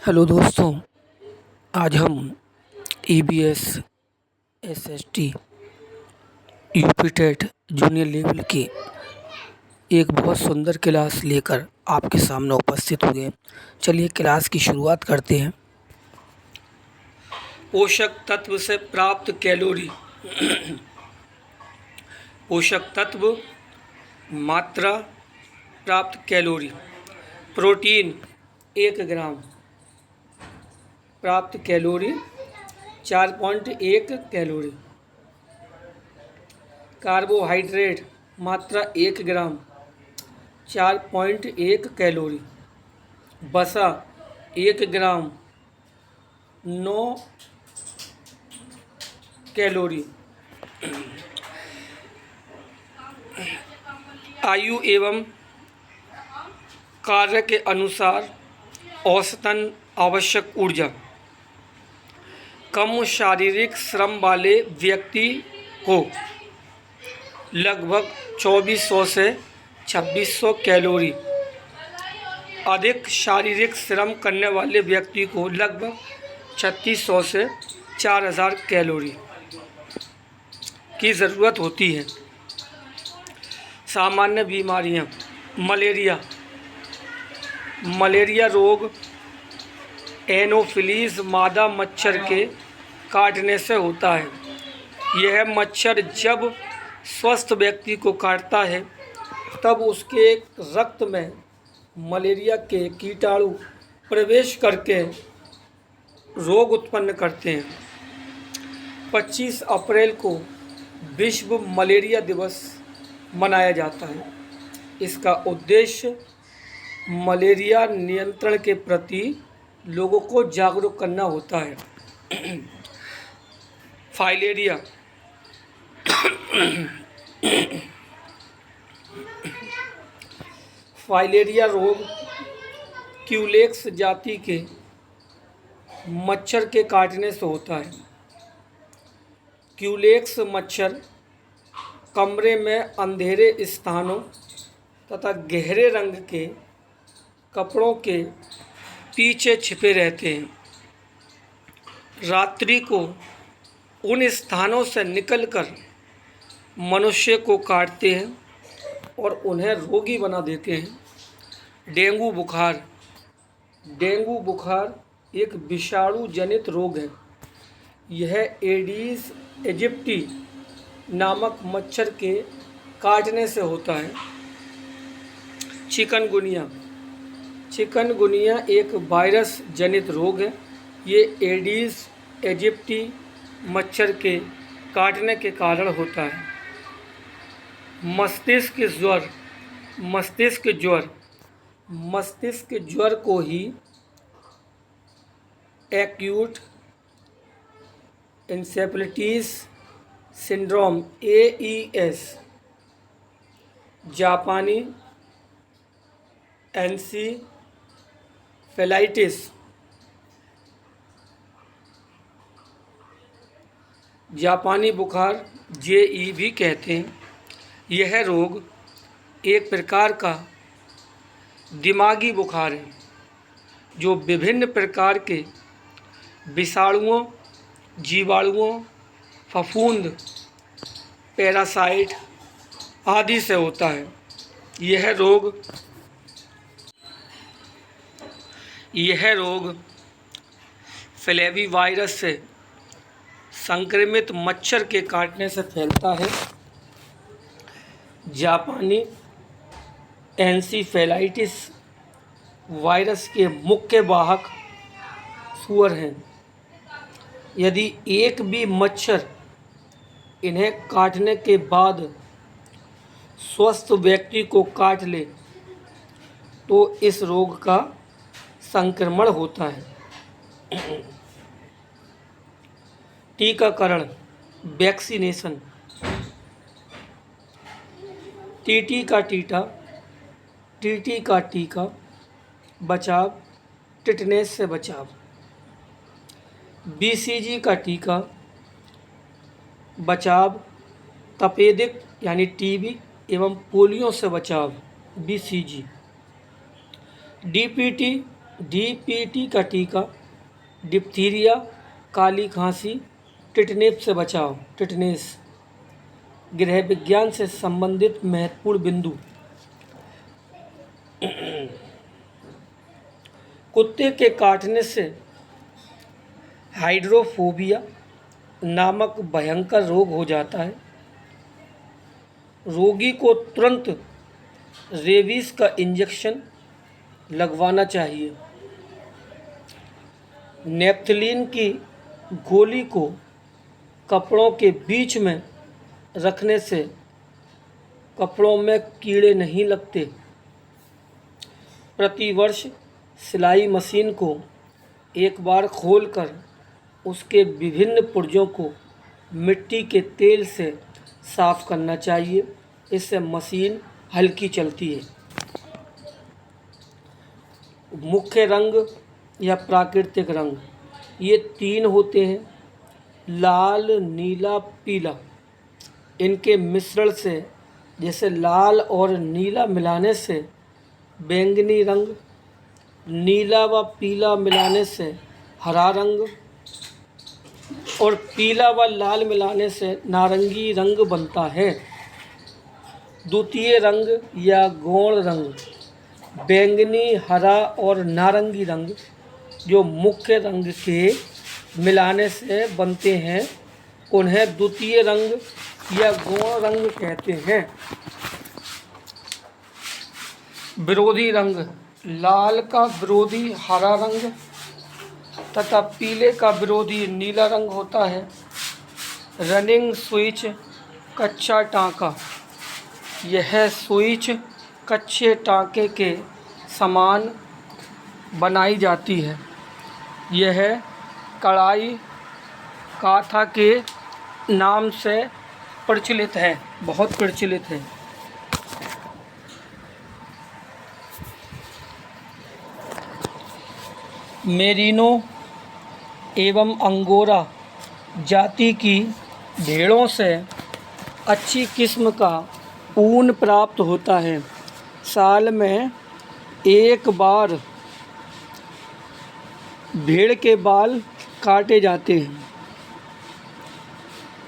Hello दोस्तों, आज हम EBS SST UP TET junior level की एक बहुत सुंदर क्लास लेकर आपके सामने उपस्थित हुए। चलिए क्लास की शुरुआत करते हैं। पोषक तत्व से प्राप्त कैलोरी। पोषक तत्व, मात्रा, प्राप्त कैलोरी। प्रोटीन 1 ग्राम, प्राप्त कैलोरी 4.1 कैलोरी। कार्बोहाइड्रेट मात्रा 1 ग्राम, 4.1 कैलोरी। वसा 1 ग्राम, 9 कैलोरी। आयु एवं कार्य के अनुसार औसतन आवश्यक ऊर्जा। कम शारीरिक श्रम वाले व्यक्ति को लगभग 2400 से 2600 कैलोरी, अधिक शारीरिक श्रम करने वाले व्यक्ति को लगभग 3600 से 4000 कैलोरी की ज़रूरत होती है। सामान्य बीमारियां। मलेरिया रोग एनोफिलीज मादा मच्छर के काटने से होता है। यह मच्छर जब स्वस्थ व्यक्ति को काटता है तब उसके रक्त में मलेरिया के कीटाणु प्रवेश करके रोग उत्पन्न करते हैं। 25 अप्रैल को विश्व मलेरिया दिवस मनाया जाता है। इसका उद्देश्य मलेरिया नियंत्रण के प्रति लोगों को जागरूक करना होता है। फाइलेरिया। फाइलेरिया रोग क्यूलेक्स जाति के मच्छर के काटने से होता है। क्यूलेक्स मच्छर कमरे में अंधेरे स्थानों तथा गहरे रंग के कपड़ों के पीछे छिपे रहते हैं। रात्रि को उन स्थानों से निकलकर मनुष्य को काटते हैं और उन्हें रोगी बना देते हैं। डेंगू बुखार। डेंगू बुखार एक विषाणु जनित रोग है। यह एडीज एजिप्टी नामक मच्छर के काटने से होता है। चिकनगुनिया। चिकनगुनिया एक वायरस जनित रोग है। ये एडीज एजिप्टी मच्छर के काटने के कारण होता है। मस्तिष्क ज्वर। मस्तिष्क ज्वर को ही एक्यूट एन्सेफेलाइटिस सिंड्रोम AES, जापानी एन्सेफेलाइटिस, जापानी बुखार JE भी कहते हैं। यह रोग एक प्रकार का दिमागी बुखार है जो विभिन्न प्रकार के विषाणुओं, जीवाणुओं, फफूंद, पैरासाइट आदि से होता है। यह रोग फ्लेविवायरस से संक्रमित मच्छर के काटने से फैलता है। जापानी एन्सेफेलाइटिस वायरस के मुख्य वाहक सूअर हैं। यदि एक भी मच्छर इन्हें काटने के बाद स्वस्थ व्यक्ति को काट ले तो इस रोग का संक्रमण होता है। टीकाकरण, वैक्सीनेशन। टीटी का टीका, बचाव, टिटनेस से बचाव। BCG का टीका, बचाव, तपेदिक यानी TB एवं पोलियो से बचाव। BCG। DPT DPT का टीका डिप्थीरिया, काली खांसी, टिटनेस से बचाव। टिटनेस गृह विज्ञान से संबंधित महत्वपूर्ण बिंदु। कुत्ते के काटने से हाइड्रोफोबिया नामक भयंकर रोग हो जाता है। रोगी को तुरंत रेबीज का इंजेक्शन लगवाना चाहिए। नेप्थलीन की गोली को कपड़ों के बीच में रखने से कपड़ों में कीड़े नहीं लगते। प्रतिवर्ष सिलाई मशीन को एक बार खोलकर उसके विभिन्न पुर्जों को मिट्टी के तेल से साफ करना चाहिए। इससे मशीन हल्की चलती है। मुख्य रंग या प्राकृतिक रंग, ये 3 होते हैं: लाल, नीला, पीला। इनके मिश्रण से, जैसे लाल और नीला मिलाने से बैंगनी रंग, नीला व पीला मिलाने से हरा रंग और पीला व लाल मिलाने से नारंगी रंग बनता है। द्वितीय रंग या गौण रंग, बैंगनी, हरा और नारंगी रंग जो मुख्य रंग के मिलाने से बनते हैं, उन्हें द्वितीय रंग या गौण रंग कहते हैं। विरोधी रंग, लाल का विरोधी हरा रंग तथा पीले का विरोधी नीला रंग होता है। रनिंग स्विच, कच्चा टाँका, यह स्विच कच्चे टाँके के समान बनाई जाती है। यह कढ़ाई काथा के नाम से प्रचलित है, बहुत प्रचलित है। मेरिनो एवं अंगोरा जाति की भेड़ों से अच्छी किस्म का ऊन प्राप्त होता है। साल में एक बार भेड़ के बाल काटे जाते हैं।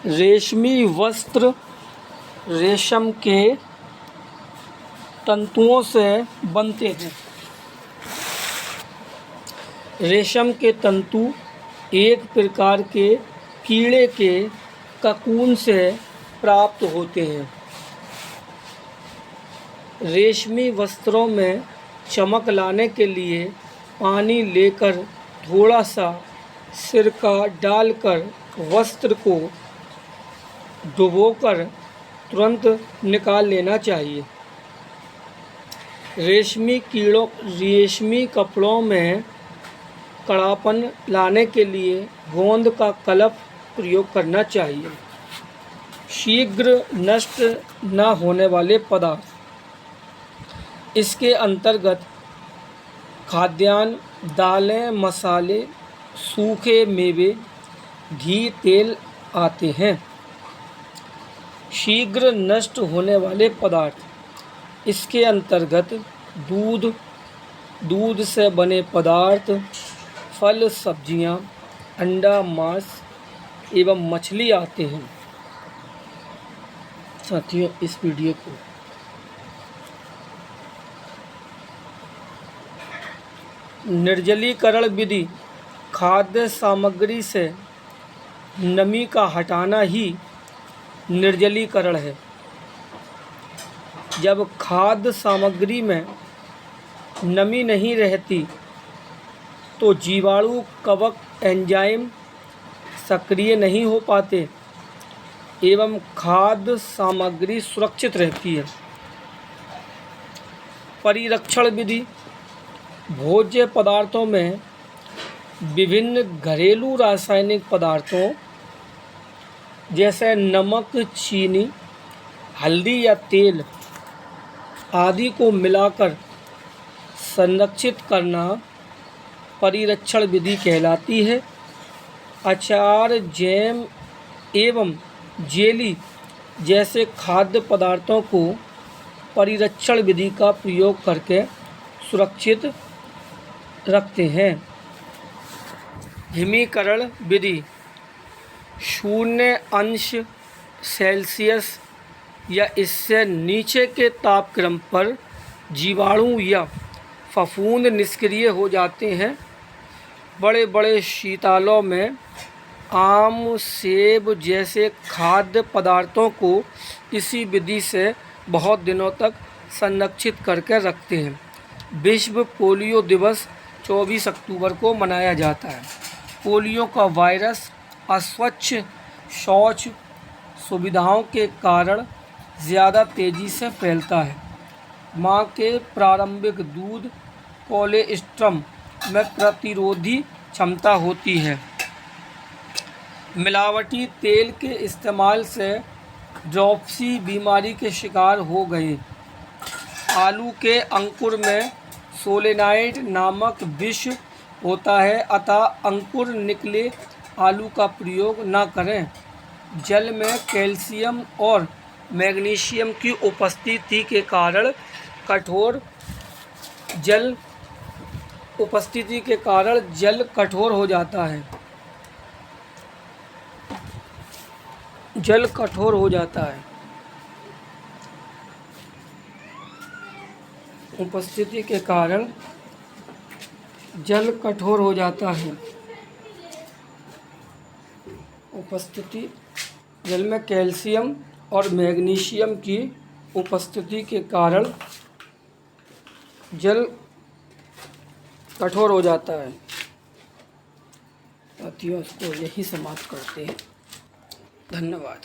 रेशमी वस्त्र रेशम के तंतुओं से बनते हैं। रेशम के तंतु एक प्रकार के कीड़े के ककून से प्राप्त होते हैं। रेशमी वस्त्रों में चमक लाने के लिए पानी लेकर थोड़ा सा सिरका डालकर वस्त्र को डुबोकर तुरंत निकाल लेना चाहिए। रेशमी कपड़ों में कड़ापन लाने के लिए गोंद का कलप प्रयोग करना चाहिए। शीघ्र नष्ट न होने वाले पदार्थ, इसके अंतर्गत खाद्यान्न, दालें, मसाले, सूखे मेवे, घी, तेल आते हैं। शीघ्र नष्ट होने वाले पदार्थ, इसके अंतर्गत दूध से बने पदार्थ, फल, सब्जियां, अंडा, मांस एवं मछली आते हैं। साथियों, इस वीडियो को निर्जलीकरण विधि, खाद्य सामग्री से नमी का हटाना ही निर्जलीकरण है। जब खाद्य सामग्री में नमी नहीं रहती तो जीवाणु, कवक, एंजाइम सक्रिय नहीं हो पाते एवं खाद्य सामग्री सुरक्षित रहती है। परिरक्षण विधि, भोज्य पदार्थों में विभिन्न घरेलू रासायनिक पदार्थों जैसे नमक, चीनी, हल्दी या तेल आदि को मिलाकर संरक्षित करना परिरक्षण विधि कहलाती है। अचार, जैम एवं जेली जैसे खाद्य पदार्थों को परिरक्षण विधि का प्रयोग करके सुरक्षित रखते हैं। हिमीकरण विधि 0 अंश सेल्सियस या इससे नीचे के तापक्रम पर जीवाणु या फफूंद निष्क्रिय हो जाते हैं। बड़े बड़े शीतलों में आम, सेब जैसे खाद्य पदार्थों को इसी विधि से बहुत दिनों तक संरक्षित करके रखते हैं। विश्व पोलियो दिवस 24 अक्टूबर को मनाया जाता है। पोलियो का वायरस अस्वच्छ शौच सुविधाओं के कारण ज़्यादा तेज़ी से फैलता है। माँ के प्रारंभिक दूध कोलेस्ट्रम में प्रतिरोधी क्षमता होती है। मिलावटी तेल के इस्तेमाल से ड्रॉप्सी बीमारी के शिकार हो गए। आलू के अंकुर में सोलेनाइड नामक विष होता है, अतः अंकुर निकले आलू का प्रयोग न करें। जल में कैल्शियम और मैग्नीशियम की उपस्थिति के कारण जल कठोर हो जाता है। उपस्थिति के कारण जल कठोर हो जाता है। जल में कैल्शियम और मैग्नीशियम की उपस्थिति के कारण जल कठोर हो जाता है। साथियों, इसको यही समाप्त करते हैं। धन्यवाद।